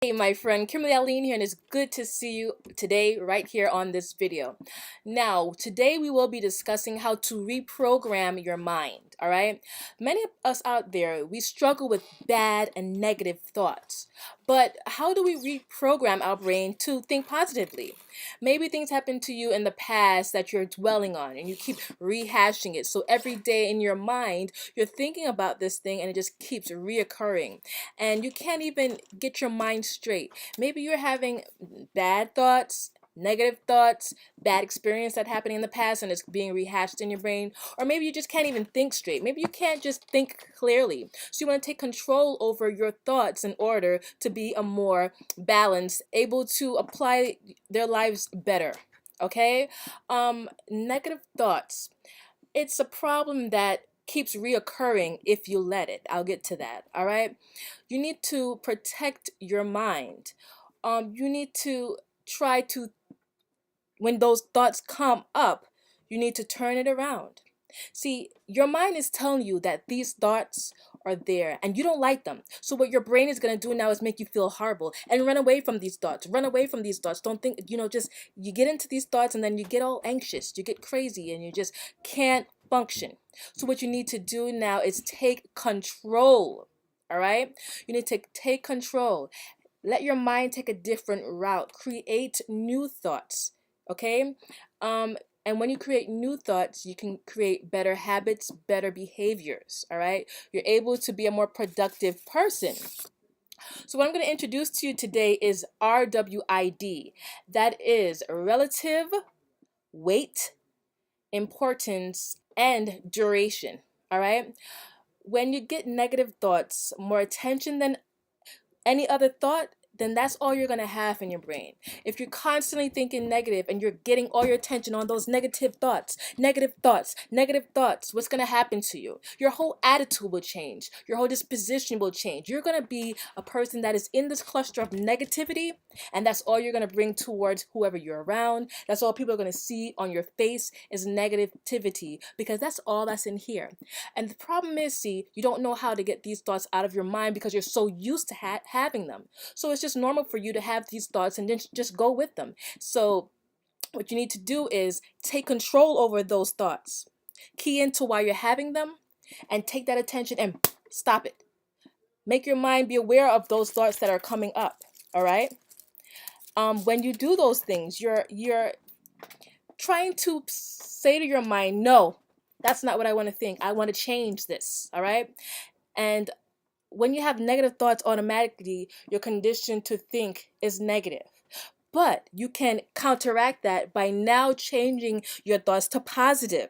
Hey, my friend Kimberly Alleyne here, and it's good to see you today, right here on this video. Now, today we will be discussing how to reprogram your mind. All right, many of us out there we struggle with bad and negative thoughts, but how do we reprogram our brain to think positively? Maybe things happened to you in the past that you're dwelling on, and you keep rehashing it. So every day in your mind, you're thinking about this thing, and it just keeps reoccurring and you can't even get your mind straight. Maybe you're having bad thoughts, negative thoughts, bad experience that happened in the past and it's being rehashed in your brain, or maybe you just can't even think straight. Maybe you can't just think clearly. So you want to take control over your thoughts in order to be a more balanced, able to apply their lives better. Okay? Negative thoughts. It's a problem that keeps reoccurring if you let it. I'll get to that. All right. You need to protect your mind. You need to try to, when those thoughts come up, you need to turn it around. See, your mind is telling you that these thoughts are there and you don't like them. So what your brain is going to do now is make you feel horrible and run away from these thoughts. Run away from these thoughts. Don't think, just you get into these thoughts and then you get all anxious. You get crazy and you just can't function. So what you need to do now is take control. All right? You need to take control. Let your mind take a different route. Create new thoughts. Okay? And when you create new thoughts, you can create better habits, better behaviors. All right? You're able to be a more productive person. So what I'm going to introduce to you today is R.W.I.D. That is relative, weight, importance, and duration. All right? When you get negative thoughts, more attention than any other thought, then that's all you're going to have in your brain. If you're constantly thinking negative and you're getting all your attention on those negative thoughts, what's going to happen to you? Your whole attitude will change. Your whole disposition will change. You're going to be a person that is in this cluster of negativity, and that's all you're going to bring towards whoever you're around. That's all people are going to see on your face is negativity, because that's all that's in here. And the problem is, see, you don't know how to get these thoughts out of your mind because you're so used to having them. So it's just normal for you to have these thoughts and then just go with them. So what you need to do is take control over those thoughts. Key into why you're having them and take that attention and stop it. Make your mind be aware of those thoughts that are coming up. All right? When you do those things, you're trying to say to your mind, no, that's not what I want to think. I want to change this. All right? And when you have negative thoughts, automatically you're conditioned to think is negative. But you can counteract that by now changing your thoughts to positive.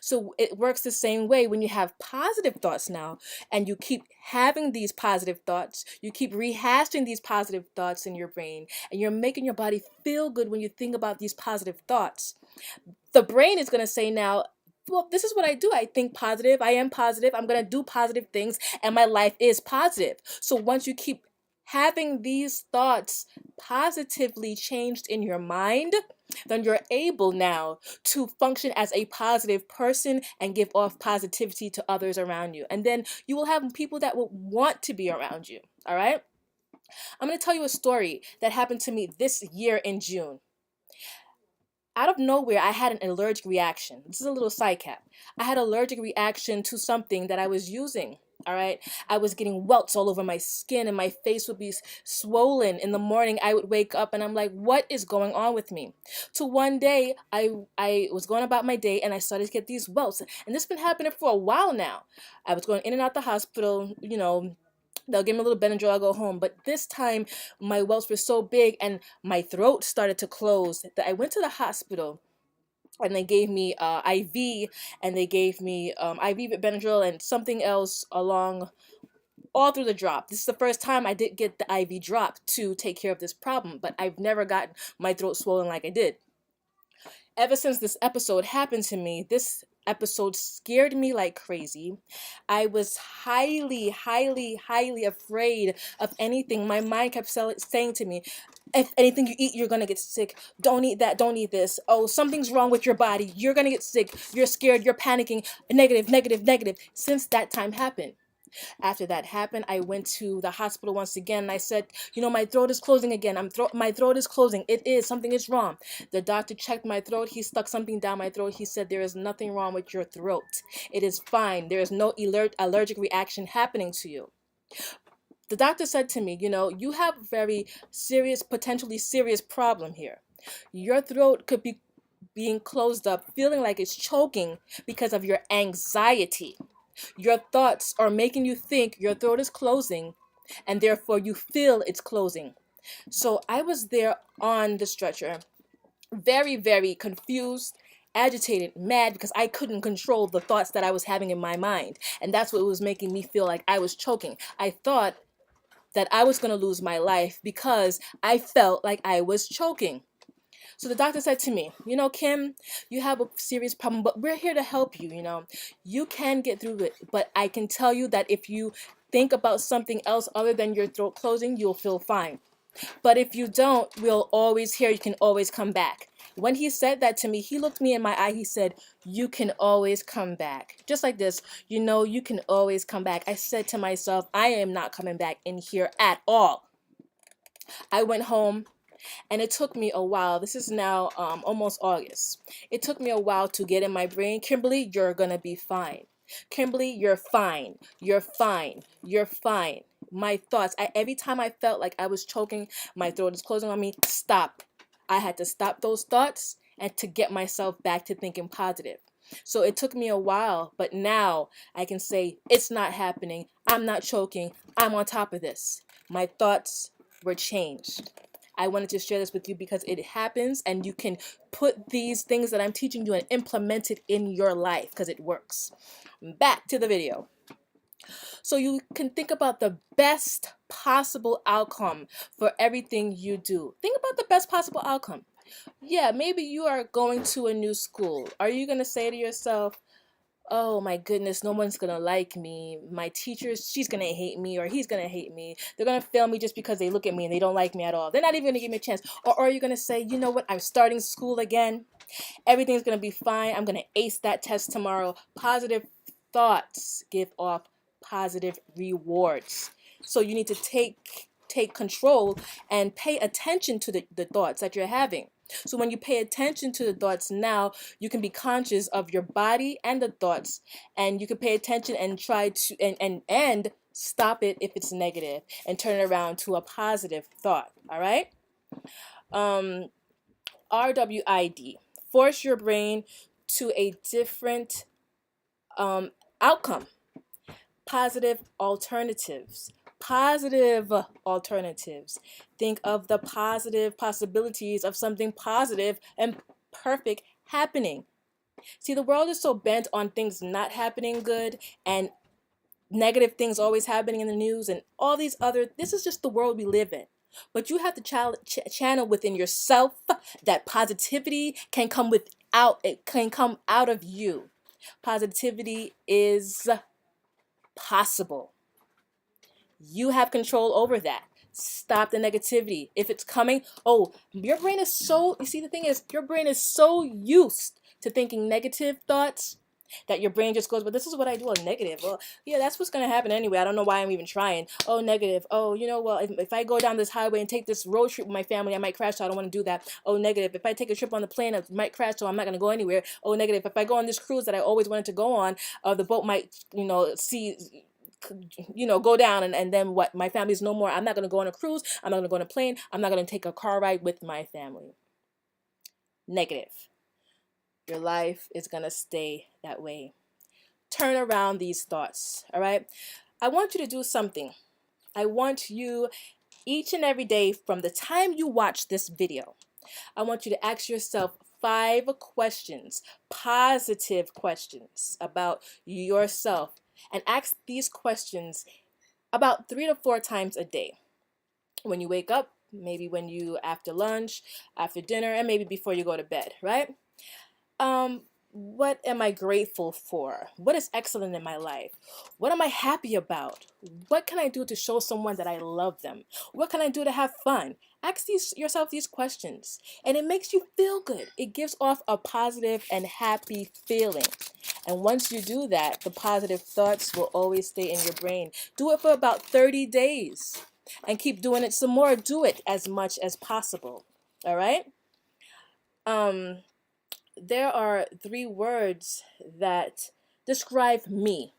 So it works the same way when you have positive thoughts now and you keep having these positive thoughts, you keep rehashing these positive thoughts in your brain and you're making your body feel good when you think about these positive thoughts. The brain is going to say now, well, this is what I do. I think positive. I am positive. I'm going to do positive things and my life is positive. So once you keep having these thoughts positively changed in your mind, then you're able now to function as a positive person and give off positivity to others around you. And then you will have people that will want to be around you. All right? I'm going to tell you a story that happened to me this year in June. Out of nowhere, I had an allergic reaction. This is a little side cap. I had an allergic reaction to something that I was using. All right. I was getting welts all over my skin and my face would be swollen. In the morning, I would wake up and I'm like, what is going on with me? To one day, I was going about my day and I started to get these welts. And this has been happening for a while now. I was going in and out the hospital, they'll give me a little Benadryl, I'll go home. But this time, my welts were so big and my throat started to close that I went to the hospital and they gave me IV and they gave me IV with Benadryl and something else along all through the drop. This is the first time I did get the IV drop to take care of this problem, but I've never gotten my throat swollen like I did. Ever since this episode happened to me, this episode scared me like crazy. I was highly, highly, highly afraid of anything. My mind kept saying to me, if anything you eat, you're going to get sick. Don't eat that. Don't eat this. Oh, something's wrong with your body. You're going to get sick. You're scared. You're panicking. Negative, negative, negative. Since that time happened. After that happened, I went to the hospital once again and I said, my throat is closing again. My throat is closing. Something is wrong. The doctor checked my throat. He stuck something down my throat. He said, there is nothing wrong with your throat. It is fine. There is no allergic reaction happening to you. The doctor said to me, you have a very serious, potentially serious problem here. Your throat could be being closed up, feeling like it's choking because of your anxiety. Your thoughts are making you think your throat is closing, and therefore you feel it's closing. So I was there on the stretcher, very, very confused, agitated, mad, because I couldn't control the thoughts that I was having in my mind. And that's what was making me feel like I was choking. I thought that I was going to lose my life because I felt like I was choking. So the doctor said to me, Kim, you have a serious problem, but we're here to help you. You can get through it, but I can tell you that if you think about something else other than your throat closing, you'll feel fine. But if you don't, we'll always hear you can always come back. When he said that to me, he looked me in my eye. He said, you can always come back. Just like this, you can always come back. I said to myself, I am not coming back in here at all. I went home. And it took me a while. This is now almost August. It took me a while to get in my brain, Kimberly, you're going to be fine. Kimberly, you're fine. You're fine. You're fine. My thoughts, every time I felt like I was choking, my throat is closing on me, stop. I had to stop those thoughts and to get myself back to thinking positive. So it took me a while, but now I can say it's not happening. I'm not choking. I'm on top of this. My thoughts were changed. I wanted to share this with you because it happens and you can put these things that I'm teaching you and implement it in your life because it works. Back to the video. So you can think about the best possible outcome for everything you do. Think about the best possible outcome. Yeah, maybe you are going to a new school. Are you going to say to yourself, oh my goodness, no one's gonna like me. My teacher, she's gonna hate me, or he's gonna hate me. They're gonna fail me just because they look at me and they don't like me at all. They're not even gonna give me a chance. Or are you gonna say, you know what, I'm starting school again. Everything's gonna be fine. I'm gonna ace that test tomorrow. Positive thoughts give off positive rewards. So you need to take control and pay attention to the thoughts that you're having. So when you pay attention to the thoughts now, you can be conscious of your body and the thoughts, and you can pay attention and try to and stop it if it's negative and turn it around to a positive thought. All right? R.W.I.D. Force your brain to a different outcome. Positive alternatives. Positive alternatives. Think of the positive possibilities of something positive and perfect happening. See, the world is so bent on things not happening good and negative things always happening in the news and all these other, this is just the world we live in. But you have to channel within yourself that positivity can come out of you. Positivity is possible. You have control over that. Stop the negativity. If it's coming, your brain is so, you see, the thing is, your brain is so used to thinking negative thoughts that your brain just goes, but this is what I do. Negative. Well, yeah, that's what's going to happen anyway. I don't know why I'm even trying. Oh, negative. Oh, well, if I go down this highway and take this road trip with my family, I might crash, so I don't want to do that. Oh, negative. If I take a trip on the plane, I might crash, so I'm not going to go anywhere. Oh, negative. If I go on this cruise that I always wanted to go on, the boat might, go down and then what? My family's no more. I'm not going to go on a cruise. I'm not going to go on a plane. I'm not going to take a car ride with my family. Negative. Your life is going to stay that way. Turn around these thoughts, all right? I want you to do something. I want you each and every day from the time you watch this video, I want you to ask yourself 5 questions, positive questions about yourself. And ask these questions about 3 to 4 times a day. When you wake up, maybe when you after lunch, after dinner, and maybe before you go to bed, right? What am I grateful for? What is excellent in my life? What am I happy about? What can I do to show someone that I love them? What can I do to have fun? Ask yourself these questions, and it makes you feel good. It gives off a positive and happy feeling. And once you do that, the positive thoughts will always stay in your brain. Do it for about 30 days and keep doing it some more. Do it as much as possible. All right? Um, there are 3 words that describe me.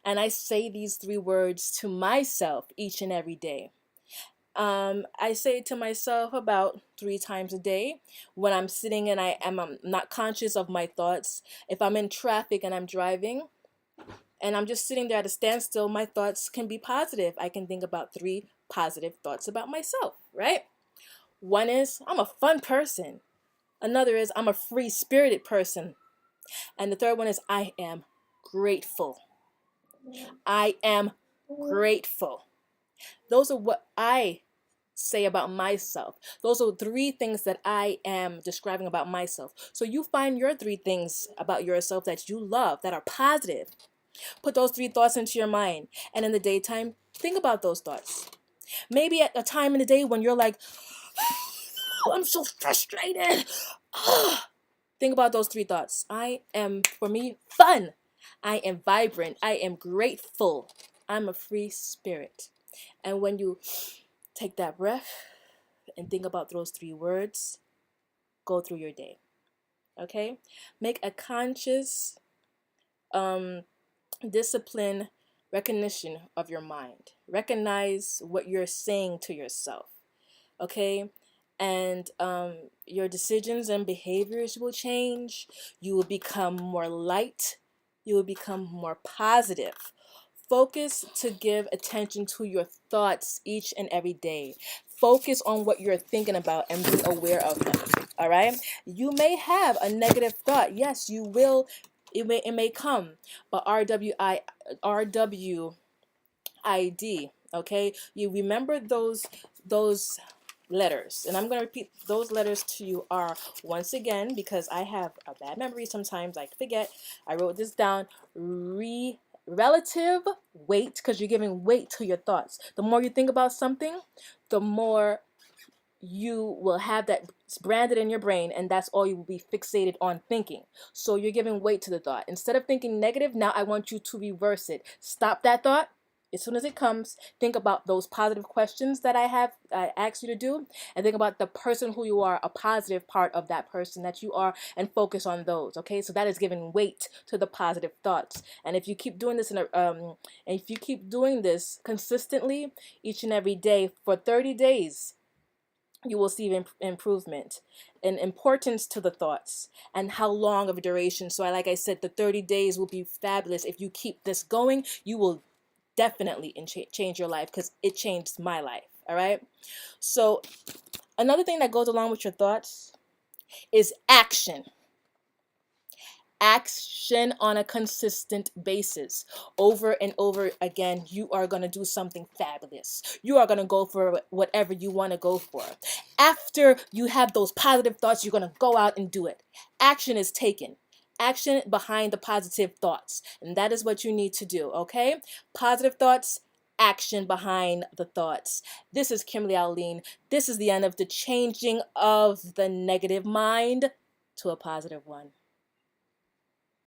And I say these 3 words to myself each and every day. I say it to myself about 3 times a day when I'm sitting and I'm not conscious of my thoughts. If I'm in traffic and I'm driving and I'm just sitting there at a standstill, my thoughts can be positive. I can think about 3 positive thoughts about myself, right? One is, I'm a fun person. Another is, I'm a free-spirited person. And the third one is, I am grateful. I am grateful. Those are what I say about myself. Those are 3 things that I am describing about myself. So you find your 3 things about yourself that you love, that are positive. Put those 3 thoughts into your mind. And in the daytime, think about those thoughts. Maybe at a time in the day when you're like, oh, I'm so frustrated. Think about those 3 thoughts. I am, for me, fun. I am vibrant. I am grateful. I'm a free spirit. And when you take that breath and think about those 3 words, go through your day. Okay? Make a conscious, discipline recognition of your mind. Recognize what you're saying to yourself. Okay? And your decisions and behaviors will change. You will become more light. You will become more positive. Focus to give attention to your thoughts each and every day. Focus on what you're thinking about and be aware of them. All right? You may have a negative thought. Yes, you will. It may come. But R.W.I.D. Okay? You remember those letters, and I'm going to repeat those letters to you are, once again, because I have a bad memory sometimes, I forget. I wrote this down. Relative weight, because you're giving weight to your thoughts. The more you think about something, the more you will have that branded in your brain, and that's all you will be fixated on thinking. So you're giving weight to the thought. Instead of thinking negative, now I want you to reverse it. Stop that thought. As soon as it comes, think about those positive questions that I asked you to do, and think about the person who you are, a positive part of that person that you are, and focus on those. Okay, so that is giving weight to the positive thoughts. And if you keep doing this consistently each and every day for 30 days, you will see improvement and importance to the thoughts and how long of a duration. So like I said, the 30 days will be fabulous. If you keep this going, you will definitely change your life, because it changed my life. All right. So another thing that goes along with your thoughts is action. Action on a consistent basis. Over and over again, you are going to do something fabulous. You are going to go for whatever you want to go for. After you have those positive thoughts, you're going to go out and do it. Action is taken. Action behind the positive thoughts. And that is what you need to do, okay? Positive thoughts, action behind the thoughts. This is Kimberly Alleyne. This is the end of the changing of the negative mind to a positive one.